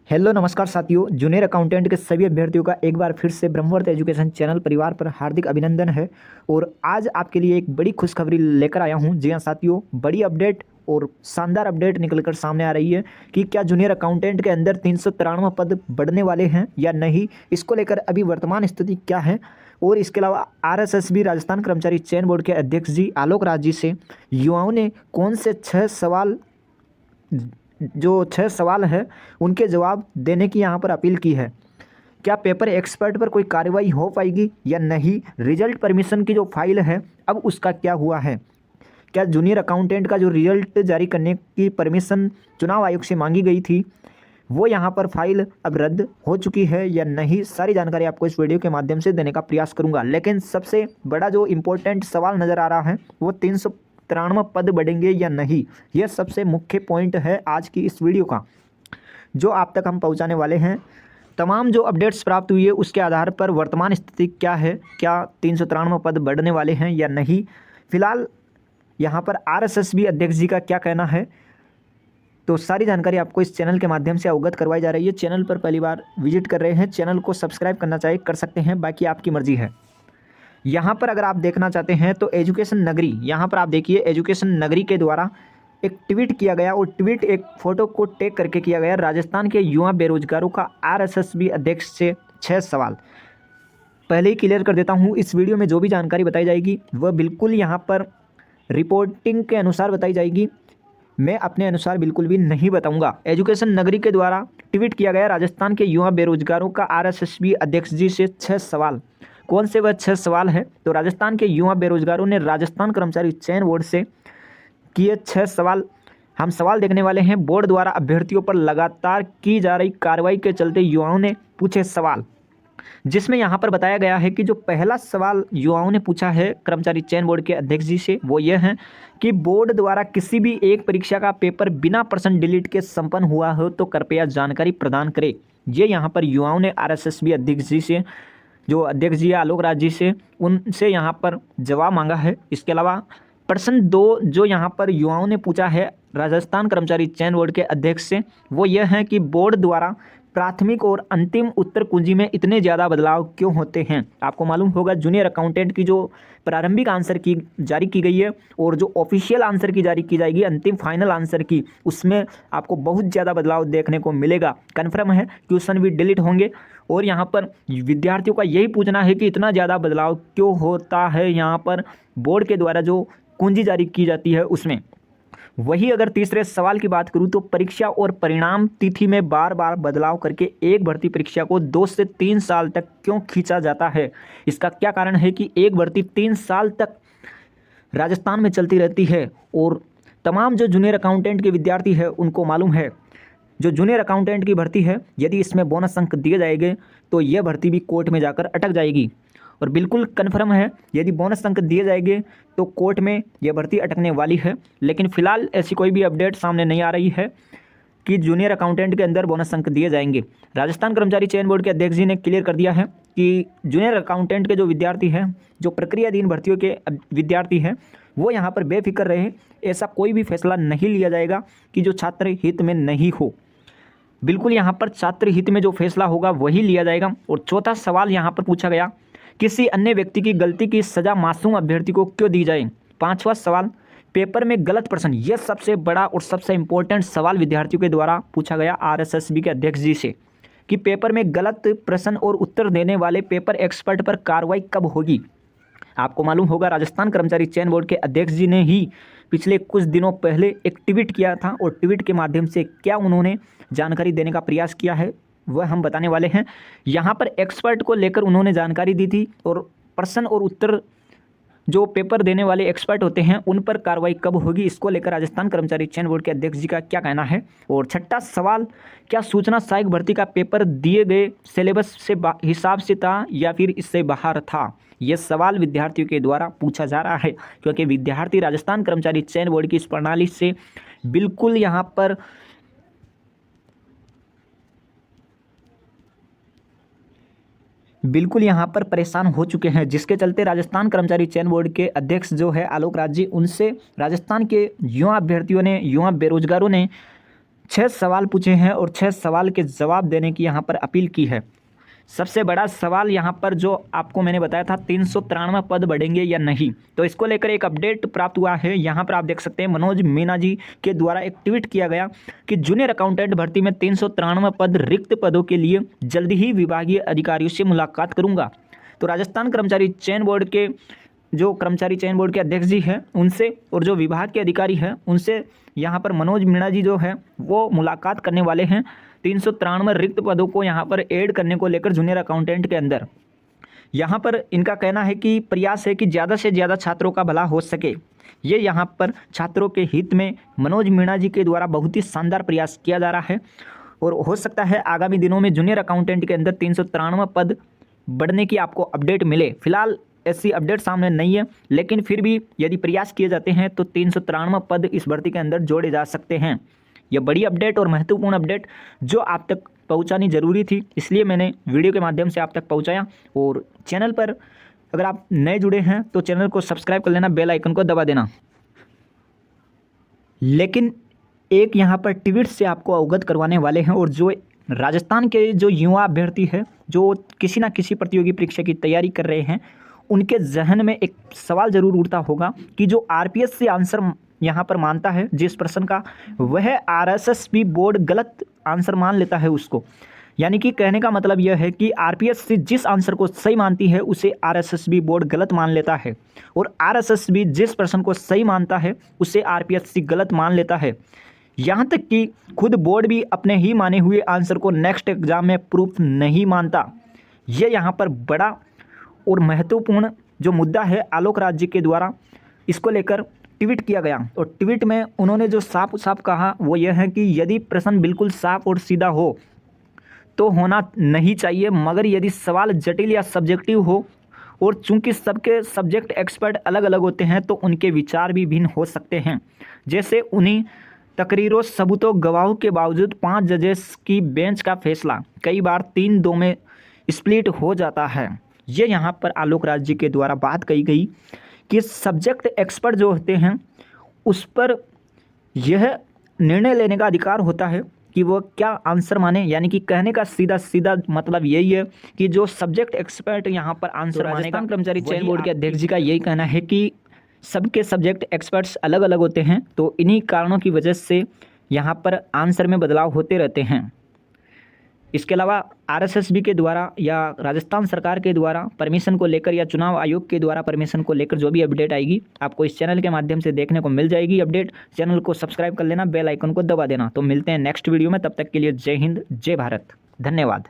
Hello नमस्कार साथियों। Junior accountant के सभी अभ्यर्थियों का एक बार फिर से ब्रह्मवर्त एजुकेशन चैनल परिवार पर हार्दिक अभिनंदन है। और आज आपके लिए एक बड़ी खुशखबरी लेकर आया हूं। जी हां साथियों, बड़ी अपडेट और शानदार अपडेट निकलकर सामने आ रही है कि क्या जूनियर अकाउंटेंट के अंदर 393 पद बढ़ने वाले हैं या नहीं। इसको लेकर अभी वर्तमान स्थिति क्या है। और इसके अलावा आरएसएसबी राजस्थान कर्मचारी चयन बोर्ड के अध्यक्ष जी आलोक राज जी से युवाओं ने कौन से 6 सवाल है उनके जवाब देने की यहाँ पर अपील की है। क्या पेपर एक्सपर्ट पर कोई कार्रवाई हो पाएगी या नहीं। रिजल्ट परमिशन की जो फाइल है अब उसका क्या हुआ है। क्या जूनियर अकाउंटेंट का जो रिजल्ट जारी करने की परमिशन चुनाव आयोग से मांगी गई थी वो यहाँ पर फाइल अब रद्द हो चुकी है या नहीं। सारी जानकारी आपको इस वीडियो के माध्यम से देने का प्रयास करूंगा। लेकिन सबसे बड़ा जो इम्पोर्टेंट सवाल नज़र आ रहा है वो 393 पद बढ़ेंगे या नहीं। यह सबसे मुख्य पॉइंट है आज की इस वीडियो का, जो आप तक हम पहुंचाने वाले हैं। तमाम जो अपडेट्स प्राप्त हुई है उसके आधार पर वर्तमान स्थिति क्या है, क्या 393 पद बढ़ने वाले हैं या नहीं। फिलहाल यहाँ पर आरएसएसबी अध्यक्ष जी का क्या कहना है, तो सारी जानकारी आपको इस चैनल के माध्यम से अवगत करवाई जा रही है। चैनल पर पहली बार विजिट कर रहे हैं, चैनल को सब्सक्राइब करना चाहिए, कर सकते हैं, बाकी आपकी मर्जी है। यहाँ पर अगर आप देखना चाहते हैं तो एजुकेशन नगरी, यहाँ पर आप देखिए एजुकेशन नगरी के द्वारा एक ट्वीट किया गया और ट्वीट एक फोटो को टैग करके किया गया। राजस्थान के युवा बेरोजगारों का आरएसएसबी अध्यक्ष से 6 सवाल। पहले ही क्लियर कर देता हूँ, इस वीडियो में जो भी जानकारी बताई जाएगी वह बिल्कुल यहाँ पर रिपोर्टिंग के अनुसार बताई जाएगी। मैं अपने अनुसार बिल्कुल भी नहीं बताऊंगा। एजुकेशन नगरी के द्वारा ट्वीट किया गया राजस्थान के युवा बेरोजगारों का आरएसएसबी अध्यक्ष जी से 6 सवाल। कौन से वह 6 सवाल है, तो राजस्थान के युवा बेरोजगारों ने राजस्थान कर्मचारी चयन बोर्ड से किए 6 सवाल। हम सवाल देखने वाले हैं। बोर्ड द्वारा अभ्यर्थियों पर लगातार की जा रही कार्रवाई के चलते युवाओं ने पूछे सवाल, जिसमें यहाँ पर बताया गया है कि जो पहला सवाल युवाओं ने पूछा है कर्मचारी चयन बोर्ड के अध्यक्ष जी से वो ये है कि बोर्ड द्वारा किसी भी एक परीक्षा का पेपर बिना प्रश्न डिलीट के संपन्न हुआ हो तो कृपया जानकारी प्रदान करें। ये यहाँ पर युवाओं ने आरएसएसबी अध्यक्ष जी से, जो अध्यक्ष जी आलोक राज जी से, उनसे यहाँ पर जवाब मांगा है। इसके अलावा प्रश्न 2 जो यहाँ पर युवाओं ने पूछा है राजस्थान कर्मचारी चयन बोर्ड के अध्यक्ष से वो यह है कि बोर्ड द्वारा प्राथमिक और अंतिम उत्तर कुंजी में इतने ज़्यादा बदलाव क्यों होते हैं। आपको मालूम होगा जूनियर अकाउंटेंट की जो प्रारंभिक आंसर की जारी की गई है और जो ऑफिशियल आंसर की जारी की जाएगी अंतिम फाइनल आंसर की, उसमें आपको बहुत ज़्यादा बदलाव देखने को मिलेगा। कन्फर्म है, क्वेश्चन भी डिलीट होंगे। और यहाँ पर विद्यार्थियों का यही पूछना है कि इतना ज़्यादा बदलाव क्यों होता है यहाँ पर बोर्ड के द्वारा जो कुंजी जारी की जाती है उसमें। वही अगर तीसरे सवाल की बात करूं तो परीक्षा और परिणाम तिथि में बार बार बदलाव करके एक भर्ती परीक्षा को 2 से 3 साल तक क्यों खींचा जाता है। इसका क्या कारण है कि एक भर्ती 3 साल तक राजस्थान में चलती रहती है। और तमाम जो जूनियर अकाउंटेंट के विद्यार्थी है उनको मालूम है जो जूनियर अकाउंटेंट की भर्ती है यदि इसमें बोनस अंक दिए जाएंगे तो यह भर्ती भी कोर्ट में जाकर अटक जाएगी। और बिल्कुल कन्फर्म है यदि बोनस अंक दिए जाएंगे तो कोर्ट में यह भर्ती अटकने वाली है। लेकिन फिलहाल ऐसी कोई भी अपडेट सामने नहीं आ रही है कि जूनियर अकाउंटेंट के अंदर बोनस अंक दिए जाएंगे। राजस्थान कर्मचारी चयन बोर्ड के अध्यक्ष जी ने क्लियर कर दिया है कि जूनियर अकाउंटेंट के जो विद्यार्थी हैं, जो प्रक्रियाधीन भर्तियों के विद्यार्थी हैं, वो यहाँ पर बेफिक्र रहे। ऐसा कोई भी फैसला नहीं लिया जाएगा कि जो छात्र हित में नहीं हो। बिल्कुल यहाँ पर छात्र हित में जो फैसला होगा वही लिया जाएगा। और चौथा सवाल यहाँ पर पूछा गया, किसी अन्य व्यक्ति की गलती की सजा मासूम अभ्यर्थी को क्यों दी जाए। पांचवा सवाल, पेपर में गलत प्रश्न। यह सबसे बड़ा और सबसे इंपॉर्टेंट सवाल विद्यार्थियों के द्वारा पूछा गया आरएसएसबी के अध्यक्ष जी से कि पेपर में गलत प्रश्न और उत्तर देने वाले पेपर एक्सपर्ट पर कार्रवाई कब होगी। आपको मालूम होगा राजस्थान कर्मचारी चयन बोर्ड के अध्यक्ष जी ने ही पिछले कुछ दिनों पहले एक ट्वीट किया था और ट्वीट के माध्यम से क्या उन्होंने जानकारी देने का प्रयास किया है वह हम बताने वाले हैं। यहाँ पर एक्सपर्ट को लेकर उन्होंने जानकारी दी थी और प्रश्न और उत्तर जो पेपर देने वाले एक्सपर्ट होते हैं उन पर कार्रवाई कब होगी, इसको लेकर राजस्थान कर्मचारी चयन बोर्ड के अध्यक्ष जी का क्या कहना है। और छठा सवाल, क्या सूचना सहायक भर्ती का पेपर दिए गए सिलेबस से हिसाब से था या फिर इससे बाहर था। यह सवाल विद्यार्थियों के द्वारा पूछा जा रहा है क्योंकि विद्यार्थी राजस्थान कर्मचारी चयन बोर्ड की इस प्रणाली से बिल्कुल यहाँ पर परेशान हो चुके हैं, जिसके चलते राजस्थान कर्मचारी चयन बोर्ड के अध्यक्ष जो है आलोक राज जी, उनसे राजस्थान के युवा अभ्यर्थियों ने, युवा बेरोजगारों ने 6 सवाल पूछे हैं और 6 सवाल के जवाब देने की यहाँ पर अपील की है। सबसे बड़ा सवाल यहाँ पर जो आपको मैंने बताया था 393 पद बढ़ेंगे या नहीं, तो इसको लेकर एक अपडेट प्राप्त हुआ है। यहाँ पर आप देख सकते हैं मनोज मीना जी के द्वारा एक ट्वीट किया गया कि जूनियर अकाउंटेंट भर्ती में 393 पद रिक्त पदों के लिए जल्दी ही विभागीय अधिकारियों से मुलाकात करूँगा। तो राजस्थान कर्मचारी चयन बोर्ड के जो कर्मचारी चयन बोर्ड के अध्यक्ष जी हैं उनसे और जो विभाग के अधिकारी हैं उनसे यहाँ पर मनोज मीणा जी जो है वो मुलाकात करने वाले हैं 393 रिक्त पदों को यहाँ पर ऐड करने को लेकर जूनियर अकाउंटेंट के अंदर। यहाँ पर इनका कहना है कि प्रयास है कि ज़्यादा से ज़्यादा छात्रों का भला हो सके। ये यहाँ पर छात्रों के हित में मनोज मीणा जी के द्वारा बहुत ही शानदार प्रयास किया जा रहा है और हो सकता है आगामी दिनों में जूनियर अकाउंटेंट के अंदर 393 पद बढ़ने की आपको अपडेट मिले। फिलहाल ऐसी अपडेट सामने नहीं है, लेकिन फिर भी यदि प्रयास किए जाते हैं तो 393 पद इस भर्ती के अंदर जोड़े जा सकते हैं। यह बड़ी अपडेट और महत्वपूर्ण अपडेट जो आप तक पहुंचानी ज़रूरी थी, इसलिए मैंने वीडियो के माध्यम से आप तक पहुंचाया। और चैनल पर अगर आप नए जुड़े हैं तो चैनल को सब्सक्राइब कर लेना, बेल आइकन को दबा देना। लेकिन एक यहाँ पर ट्वीट से आपको अवगत करवाने वाले हैं, और जो राजस्थान के जो युवा अभ्यर्थी है जो किसी न किसी प्रतियोगी परीक्षा की तैयारी कर रहे हैं उनके जहन में एक सवाल ज़रूर उठता होगा कि जो आरपीएस से आंसर यहाँ पर मानता है जिस प्रश्न का, वह आरएसएसबी बोर्ड गलत आंसर मान लेता है उसको। यानी कि कहने का मतलब यह है कि आरपीएस से जिस आंसर को सही मानती है उसे आरएसएसबी बोर्ड गलत मान लेता है, और आरएसएसबी जिस प्रश्न को सही मानता है उसे आरपीएससी गलत मान लेता है। यहाँ तक कि खुद बोर्ड भी अपने ही माने हुए आंसर को नेक्स्ट एग्जाम में प्रूफ नहीं मानता। यह यहाँ पर बड़ा और महत्वपूर्ण जो मुद्दा है आलोक राज जी के द्वारा इसको लेकर ट्वीट किया गया, और ट्वीट में उन्होंने जो साफ साफ कहा वो यह है कि यदि प्रश्न बिल्कुल साफ और सीधा हो तो होना नहीं चाहिए, मगर यदि सवाल जटिल या सब्जेक्टिव हो और चूंकि सबके सब्जेक्ट एक्सपर्ट अलग अलग होते हैं तो उनके विचार भी भिन्न हो सकते हैं। जैसे उन्हीं तकरीरों सबूतों गवाहों के बावजूद 5 जजेस की बेंच का फैसला कई बार 3-2 में स्प्लिट हो जाता है। ये यहाँ पर आलोक राज जी के द्वारा बात कही गई कि सब्जेक्ट एक्सपर्ट जो होते हैं उस पर यह निर्णय लेने का अधिकार होता है कि वो क्या आंसर माने। यानी कि कहने का सीधा सीधा मतलब यही है कि जो सब्जेक्ट एक्सपर्ट यहाँ पर आंसर मानेगा। कर्मचारी चयन बोर्ड के अध्यक्ष जी का यही कहना है कि सबके सब्जेक्ट एक्सपर्ट्स अलग अलग होते हैं, तो इन्हीं कारणों की वजह से यहाँ पर आंसर में बदलाव होते रहते हैं। इसके अलावा आरएसएसबी के द्वारा या राजस्थान सरकार के द्वारा परमिशन को लेकर या चुनाव आयोग के द्वारा परमिशन को लेकर जो भी अपडेट आएगी आपको इस चैनल के माध्यम से देखने को मिल जाएगी अपडेट। चैनल को सब्सक्राइब कर लेना, बेल आइकन को दबा देना। तो मिलते हैं नेक्स्ट वीडियो में, तब तक के लिए जय हिंद, जय भारत, धन्यवाद।